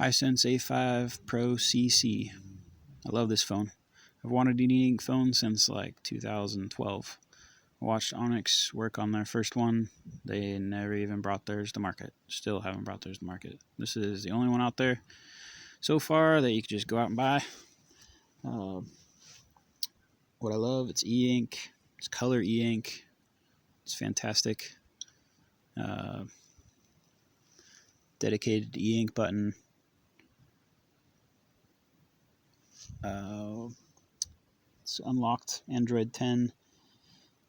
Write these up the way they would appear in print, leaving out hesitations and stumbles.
Hisense A5 Pro CC. I love this phone. I've wanted an e-ink phone since like 2012. I watched Onyx work on their first one. They never even brought theirs to market. Still haven't brought theirs to market. This is the only one out there so far that you can just go out and buy. What I love, it's e-ink. It's color e-ink. It's fantastic. Dedicated e-ink button. It's unlocked Android 10.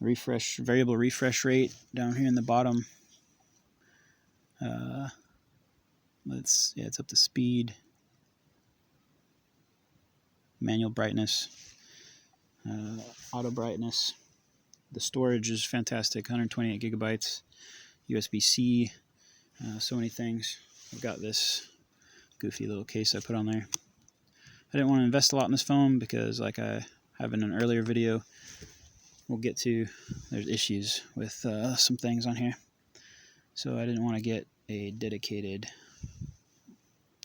Variable refresh rate down here in the bottom. It's up to speed. Manual brightness. Auto brightness. The storage is fantastic. 128 gigabytes. USB-C. So many things. I've got this goofy little case I put on there. I didn't want to invest a lot in this phone because, like I have in an earlier video we'll get to, there's issues with some things on here. So I didn't want to get a dedicated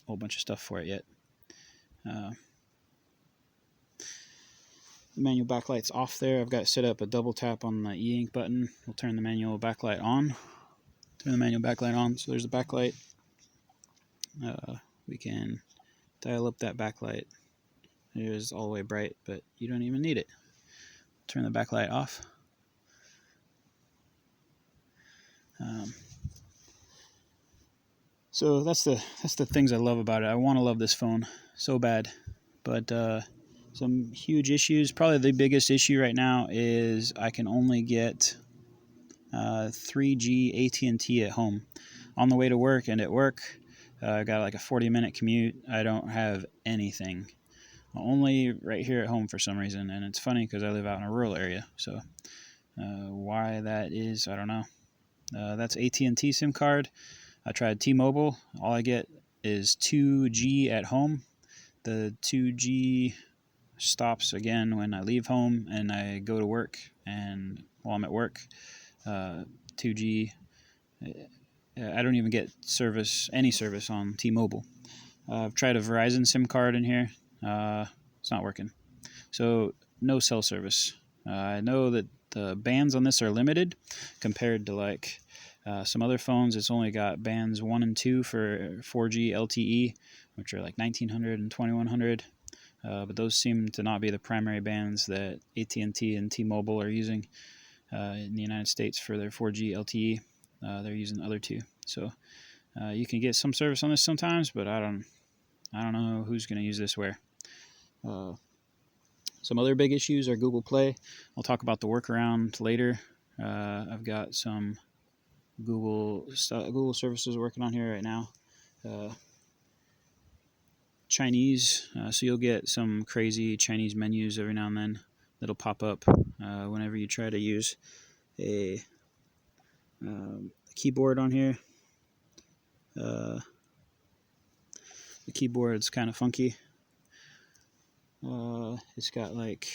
whole bunch of stuff for it yet. The manual backlight's off there. I've got set up a double tap on the e-ink button. We'll turn the manual backlight on. Turn the manual backlight on. So there's the backlight. We can dial up that backlight. It is all the way bright, but you don't even need it. Turn the backlight off. So that's the things I love about it. I want to love this phone so bad, but some huge issues. Probably the biggest issue right now is I can only get 3G AT&T at home. On the way to work and at work, I got like a 40-minute commute. I don't have anything. Only right here at home for some reason, and it's funny because I live out in a rural area. So why that is, I don't know. That's AT&T SIM card. I tried T-Mobile. All I get is 2G at home. The 2G stops again when I leave home and I go to work, and while I'm at work, 2G, I don't even get any service on T-Mobile. I've tried a Verizon SIM card in here. It's not working. So no cell service. I know that the bands on this are limited compared to like some other phones. It's only got bands 1 and 2 for 4G LTE, which are like 1900 and 2100. But those seem to not be the primary bands that AT&T and T-Mobile are using in the United States for their 4G LTE. They're using the other two. So you can get some service on this sometimes, but I don't know who's going to use this where. Some other big issues are Google Play. I'll talk about the workaround later. I've got some Google services working on here right now. Chinese, so you'll get some crazy Chinese menus every now and then that'll pop up whenever you try to use a keyboard on here. The keyboard's kind of funky. It's got like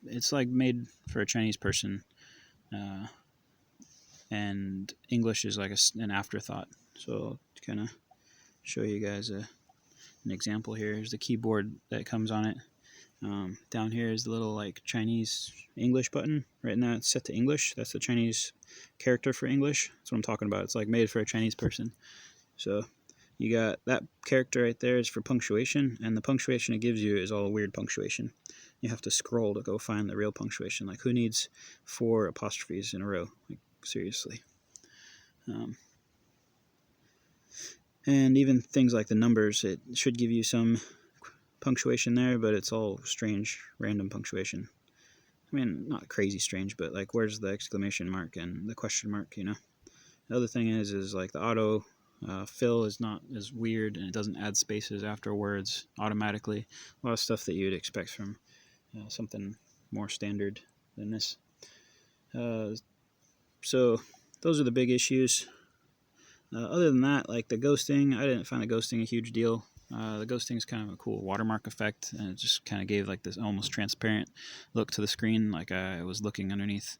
it's like made for a Chinese person, and English is like an afterthought. So I'll kind of show you guys an example here. Here's the keyboard that comes on it. Down here is the little like Chinese English button. Right now it's set to English. That's the Chinese character for English. That's what I'm talking about. It's like made for a Chinese person. So you got that character right there is for punctuation, and the punctuation it gives you is all weird punctuation. You have to scroll to go find the real punctuation. Like, who needs 4 apostrophes in a row? Like, seriously. And even things like the numbers, it should give you some punctuation there, but it's all strange, random punctuation. I mean, not crazy strange, but like, where's the exclamation mark and the question mark, you know? The other thing is like the auto fill is not as weird, and it doesn't add spaces after words automatically. A lot of stuff that you'd expect from something more standard than this. So those are the big issues. Other than that, like the ghosting, I didn't find the ghosting a huge deal. The ghosting is kind of a cool watermark effect, and it just kind of gave like this almost transparent look to the screen, like I was looking underneath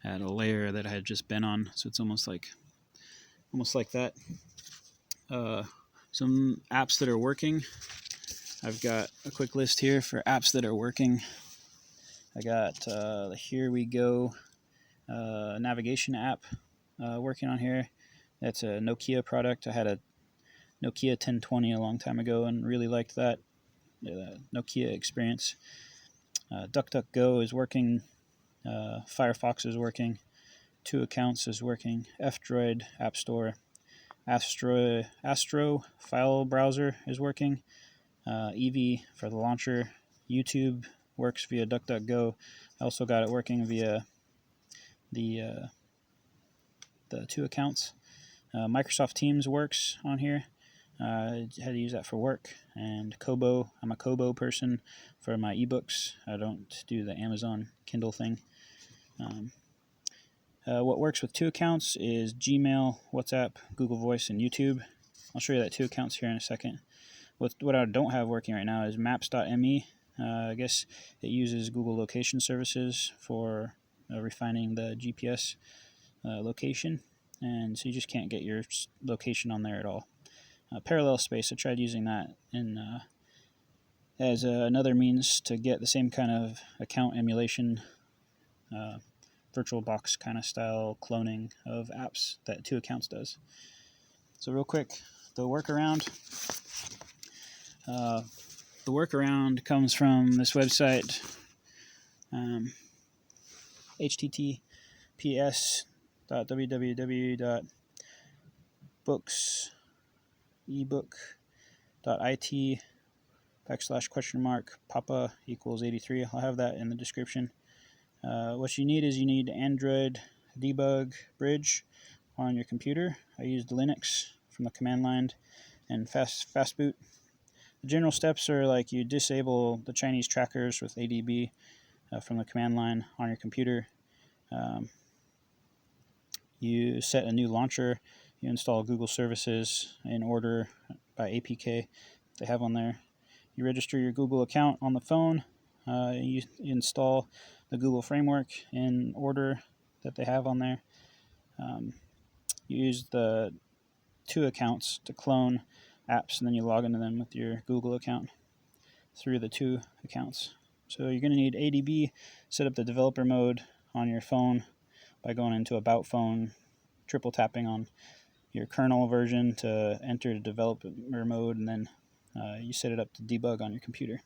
at a layer that I had just been on. So it's almost like that. Some apps that are working. I've got a quick list here for apps that are working. I got the Here We Go navigation app working on here. That's a Nokia product. I had a Nokia 1020 a long time ago and really liked that Nokia experience. DuckDuckGo is working. Firefox is working. 2Accounts is working. F-Droid App Store. Astro File Browser is working. Eevee for the launcher. YouTube works via DuckDuckGo. I also got it working via the 2Accounts. Microsoft Teams works on here. I had to use that for work. And Kobo, I'm a Kobo person for my ebooks. I don't do the Amazon Kindle thing. What works with 2Accounts is Gmail, WhatsApp, Google Voice, and YouTube. I'll show you that 2Accounts here in a second. What I don't have working right now is Maps.me. I guess it uses Google Location Services for refining the GPS location, and so you just can't get your location on there at all. Parallel Space, I tried using that as another means to get the same kind of account emulation, VirtualBox kind of style cloning of apps that 2Accounts does. So real quick, the workaround. The workaround comes from this website, https://ebook.it/? Papa equals 83. I'll have that in the description. What you need is you need Android debug bridge on your computer. I used Linux from the command line and fast boot. The general steps are like you disable the Chinese trackers with ADB from the command line on your computer. You set a new launcher. You install Google services in order by APK they have on there. You register your Google account on the phone. You install the Google framework in order that they have on there. You use the 2Accounts to clone apps, and then you log into them with your Google account through the 2Accounts. So you're going to need ADB, set up the developer mode on your phone by going into About Phone, triple tapping on your kernel version to enter developer mode, and then you set it up to debug on your computer.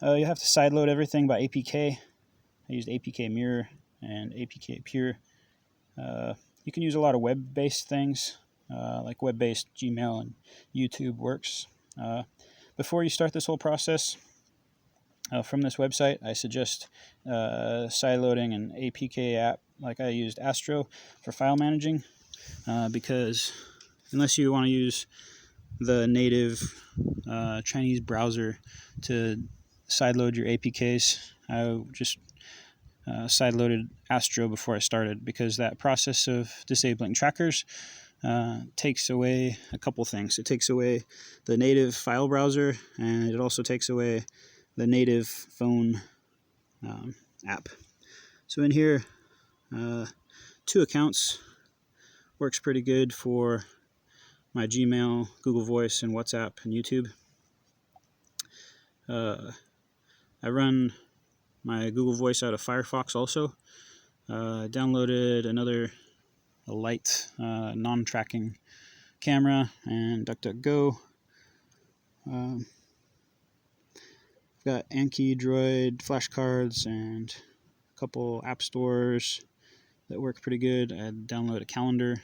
You have to sideload everything by APK. I used APK Mirror and APK Pure. You can use a lot of web-based things, like web-based Gmail and YouTube works. Before you start this whole process, from this website, I suggest sideloading an APK app, like I used Astro for file managing, because unless you want to use the native Chinese browser to sideload your APKs, I just sideloaded Astro before I started, because that process of disabling trackers takes away a couple things. It takes away the native file browser, and it also takes away the native phone app. So in here, 2Accounts works pretty good for my Gmail, Google Voice, and WhatsApp and YouTube. I run my Google Voice out of Firefox also. I downloaded a light non-tracking camera and DuckDuckGo. I've got Anki, Droid, flashcards, and a couple app stores that work pretty good. I downloaded a calendar,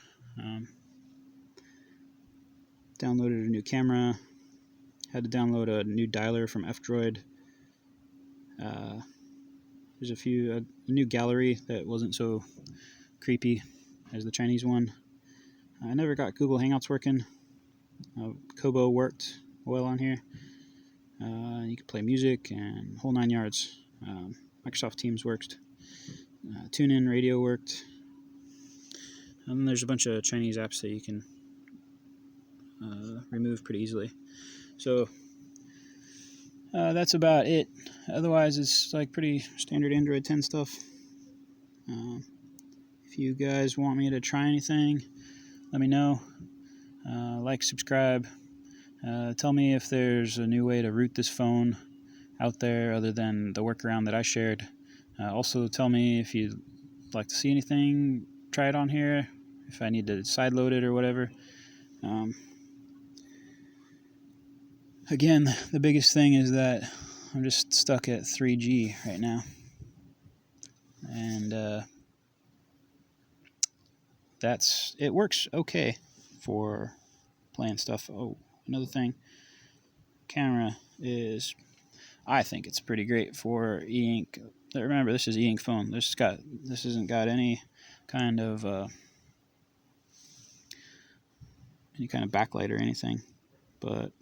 downloaded a new camera, had to download a new dialer from F-Droid. There's a new gallery that wasn't so creepy as the Chinese one. I never got Google Hangouts working. Kobo worked well on here. You could play music and whole 9 yards. Microsoft Teams worked. TuneIn Radio worked. And then there's a bunch of Chinese apps that you can remove pretty easily. So that's about it. Otherwise, it's like pretty standard Android 10 stuff. If you guys want me to try anything, let me know. like, subscribe. Tell me if there's a new way to root this phone out there other than the workaround that I shared. Also, tell me if you'd like to see anything, try it on here, if I need to sideload it or whatever. Again, the biggest thing is that I'm just stuck at 3G right now. And it works okay for playing stuff. Oh, another thing, camera is, I think it's pretty great for e-ink. Remember, this is e-ink phone. This isn't got any kind of backlight or anything, but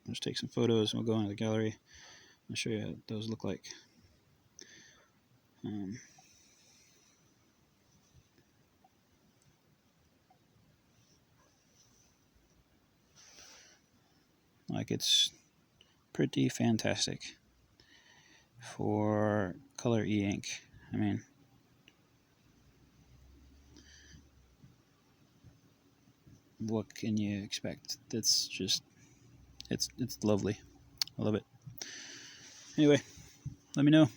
let's take some photos and we'll go into the gallery. I'll show you what those look like. Like, it's pretty fantastic for color e-ink. I mean, what can you expect? It's just, it's lovely. I love it. Anyway, let me know.